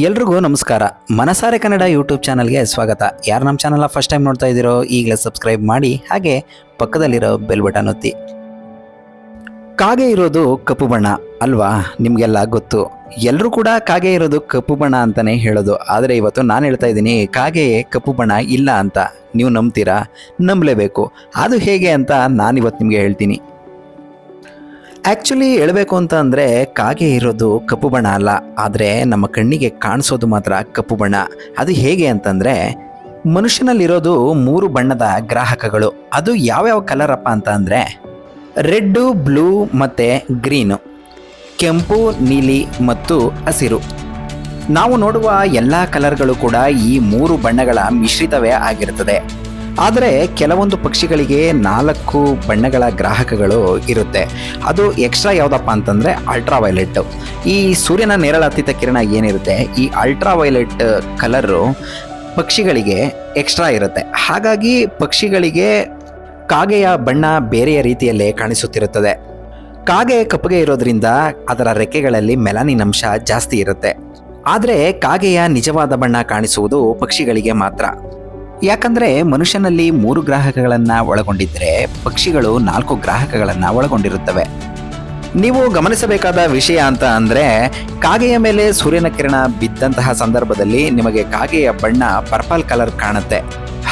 ಎಲ್ರಿಗೂ ನಮಸ್ಕಾರ. ಮನಸಾರೆ ಕನ್ನಡ ಯೂಟ್ಯೂಬ್ ಚಾನಲ್ಗೆ ಸ್ವಾಗತ. ಯಾರು ನಮ್ಮ ಚಾನಲ್ನ ಫಸ್ಟ್ ಟೈಮ್ ನೋಡ್ತಾ ಇದ್ದೀರೋ ಈಗಲೇ ಸಬ್ಸ್ಕ್ರೈಬ್ ಮಾಡಿ, ಹಾಗೆ ಪಕ್ಕದಲ್ಲಿರೋ ಬೆಲ್ ಬಟನ್ ಒತ್ತಿ. ಕಾಗೆ ಇರೋದು ಕಪ್ಪು ಬಣ್ಣ ಅಲ್ವಾ? ನಿಮಗೆಲ್ಲ ಗೊತ್ತು. ಎಲ್ಲರೂ ಕೂಡ ಕಾಗೆ ಇರೋದು ಕಪ್ಪು ಬಣ್ಣ ಅಂತಲೇ ಹೇಳೋದು. ಆದರೆ ಇವತ್ತು ನಾನು ಹೇಳ್ತಾ ಇದ್ದೀನಿ, ಕಾಗೆ ಕಪ್ಪು ಬಣ್ಣ ಇಲ್ಲ ಅಂತ. ನೀವು ನಂಬ್ತೀರಾ? ನಂಬಲೇಬೇಕು. ಅದು ಹೇಗೆ ಅಂತ ನಾನಿವತ್ತು ನಿಮಗೆ ಹೇಳ್ತೀನಿ. ಆ್ಯಕ್ಚುಲಿ ಹೇಳಬೇಕು ಅಂತ ಅಂದರೆ, ಕಾಗೆ ಇರೋದು ಕಪ್ಪು ಬಣ್ಣ ಅಲ್ಲ, ಆದರೆ ನಮ್ಮ ಕಣ್ಣಿಗೆ ಕಾಣಿಸೋದು ಮಾತ್ರ ಕಪ್ಪು ಬಣ್ಣ. ಅದು ಹೇಗೆ ಅಂತಂದರೆ, ಮನುಷ್ಯನಲ್ಲಿರೋದು 3 ಬಣ್ಣದ ಗ್ರಾಹಕಗಳು. ಅದು ಯಾವ್ಯಾವ ಕಲರಪ್ಪ ಅಂತ ಅಂದರೆ, ರೆಡ್ಡು, ಬ್ಲೂ ಮತ್ತು ಗ್ರೀನು, ಕೆಂಪು, ನೀಲಿ ಮತ್ತು ಹಸಿರು. ನಾವು ನೋಡುವ ಎಲ್ಲ ಕಲರ್ಗಳು ಕೂಡ ಈ 3 ಬಣ್ಣಗಳ ಮಿಶ್ರಿತವೇ ಆಗಿರುತ್ತದೆ. ಆದರೆ ಕೆಲವೊಂದು ಪಕ್ಷಿಗಳಿಗೆ 4 ಬಣ್ಣಗಳ ಗ್ರಾಹಕಗಳು ಇರುತ್ತೆ. ಅದು ಎಕ್ಸ್ಟ್ರಾ ಯಾವುದಪ್ಪ ಅಂತಂದರೆ ಅಲ್ಟ್ರಾವೈಲೆಟ್. ಈ ಸೂರ್ಯನ ನೇರಳಾತೀತ ಕಿರಣ ಏನಿರುತ್ತೆ, ಈ ಅಲ್ಟ್ರಾವೈಲೆಟ್ ಕಲರು ಪಕ್ಷಿಗಳಿಗೆ ಎಕ್ಸ್ಟ್ರಾ ಇರುತ್ತೆ. ಹಾಗಾಗಿ ಪಕ್ಷಿಗಳಿಗೆ ಕಾಗೆಯ ಬಣ್ಣ ಬೇರೆಯ ರೀತಿಯಲ್ಲೇ ಕಾಣಿಸುತ್ತಿರುತ್ತದೆ. ಕಾಗೆ ಕಪ್ಪಗೆ ಇರೋದ್ರಿಂದ ಅದರ ರೆಕ್ಕೆಗಳಲ್ಲಿ ಮೆಲಾನಿನ್ ಅಂಶ ಜಾಸ್ತಿ ಇರುತ್ತೆ. ಆದರೆ ಕಾಗೆಯ ನಿಜವಾದ ಬಣ್ಣ ಕಾಣಿಸುವುದು ಪಕ್ಷಿಗಳಿಗೆ ಮಾತ್ರ. ಯಾಕಂದರೆ ಮನುಷ್ಯನಲ್ಲಿ 3 ಗ್ರಾಹಕಗಳನ್ನು ಒಳಗೊಂಡಿದ್ದರೆ ಪಕ್ಷಿಗಳು 4 ಗ್ರಾಹಕಗಳನ್ನು ಒಳಗೊಂಡಿರುತ್ತವೆ. ನೀವು ಗಮನಿಸಬೇಕಾದ ವಿಷಯ ಅಂತ ಅಂದರೆ, ಕಾಗೆಯ ಮೇಲೆ ಸೂರ್ಯನ ಕಿರಣ ಬಿದ್ದಂತಹ ಸಂದರ್ಭದಲ್ಲಿ ನಿಮಗೆ ಕಾಗೆಯ ಬಣ್ಣ ಪರ್ಪಲ್ ಕಲರ್ ಕಾಣುತ್ತೆ.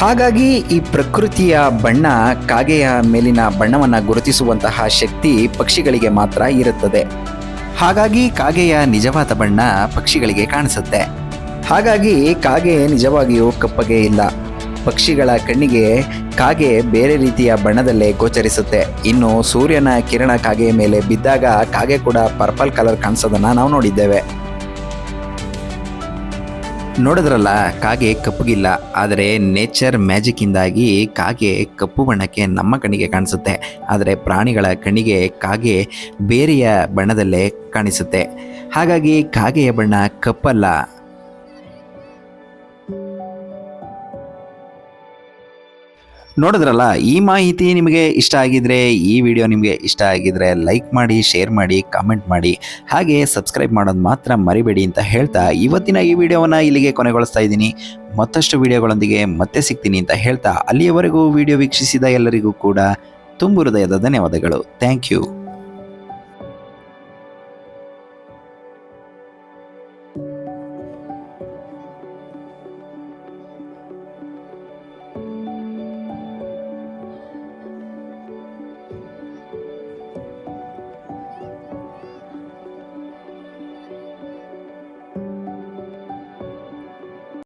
ಹಾಗಾಗಿ ಈ ಪ್ರಕೃತಿಯ ಬಣ್ಣ, ಕಾಗೆಯ ಮೇಲಿನ ಬಣ್ಣವನ್ನು ಗುರುತಿಸುವಂತಹ ಶಕ್ತಿ ಪಕ್ಷಿಗಳಿಗೆ ಮಾತ್ರ ಇರುತ್ತದೆ. ಹಾಗಾಗಿ ಕಾಗೆಯ ನಿಜವಾದ ಬಣ್ಣ ಪಕ್ಷಿಗಳಿಗೆ ಕಾಣಿಸುತ್ತೆ. ಹಾಗಾಗಿ ಕಾಗೆ ನಿಜವಾಗಿಯೂ ಕಪ್ಪಗೆ ಇಲ್ಲ. ಪಕ್ಷಿಗಳ ಕಣ್ಣಿಗೆ ಕಾಗೆ ಬೇರೆ ರೀತಿಯ ಬಣ್ಣದಲ್ಲೇ ಗೋಚರಿಸುತ್ತೆ. ಇನ್ನು ಸೂರ್ಯನ ಕಿರಣ ಕಾಗೆಯ ಮೇಲೆ ಬಿದ್ದಾಗ ಕಾಗೆ ಕೂಡ ಪರ್ಪಲ್ ಕಲರ್ ಕಾಣಿಸೋದನ್ನು ನಾವು ನೋಡಿದ್ದೇವೆ. ನೋಡಿದ್ರಲ್ಲ, ಕಾಗೆ ಕಪ್ಪಗಿಲ್ಲ. ಆದರೆ ನೇಚರ್ ಮ್ಯಾಜಿಕ್ಕಿಂದಾಗಿ ಕಾಗೆ ಕಪ್ಪು ಬಣ್ಣಕ್ಕೆ ನಮ್ಮ ಕಣ್ಣಿಗೆ ಕಾಣಿಸುತ್ತೆ. ಆದರೆ ಪ್ರಾಣಿಗಳ ಕಣ್ಣಿಗೆ ಕಾಗೆ ಬೇರೆಯ ಬಣ್ಣದಲ್ಲೇ ಕಾಣಿಸುತ್ತೆ. ಹಾಗಾಗಿ ಕಾಗೆಯ ಬಣ್ಣ ಕಪ್ಪಲ್ಲ. ನೋಡಿದ್ರಲ್ಲ, ಈ ಮಾಹಿತಿ ನಿಮಗೆ ಇಷ್ಟ ಆಗಿದ್ರೆ, ಈ ವಿಡಿಯೋ ನಿಮಗೆ ಇಷ್ಟ ಆಗಿದ್ರೆ ಲೈಕ್ ಮಾಡಿ, ಶೇರ್ ಮಾಡಿ, ಕಾಮೆಂಟ್ ಮಾಡಿ, ಹಾಗೆ ಸಬ್ಸ್ಕ್ರೈಬ್ ಮಾಡೋದು ಮಾತ್ರ ಮರಿಬೇಡಿ ಅಂತ ಹೇಳ್ತಾ ಇವತ್ತಿನ ಈ ವಿಡಿಯೋವನ್ನು ಇಲ್ಲಿಗೆ ಕೊನೆಗೊಳಿಸ್ತಾ ಇದ್ದೀನಿ. ಮತ್ತಷ್ಟು ವಿಡಿಯೋಗಳೊಂದಿಗೆ ಮತ್ತೆ ಸಿಗ್ತೀನಿ ಅಂತ ಹೇಳ್ತಾ, ಅಲ್ಲಿಯವರೆಗೂ ವಿಡಿಯೋ ವೀಕ್ಷಿಸಿದ ಎಲ್ಲರಿಗೂ ಕೂಡ ತುಂಬು ಹೃದಯದ ಧನ್ಯವಾದಗಳು. Thank you.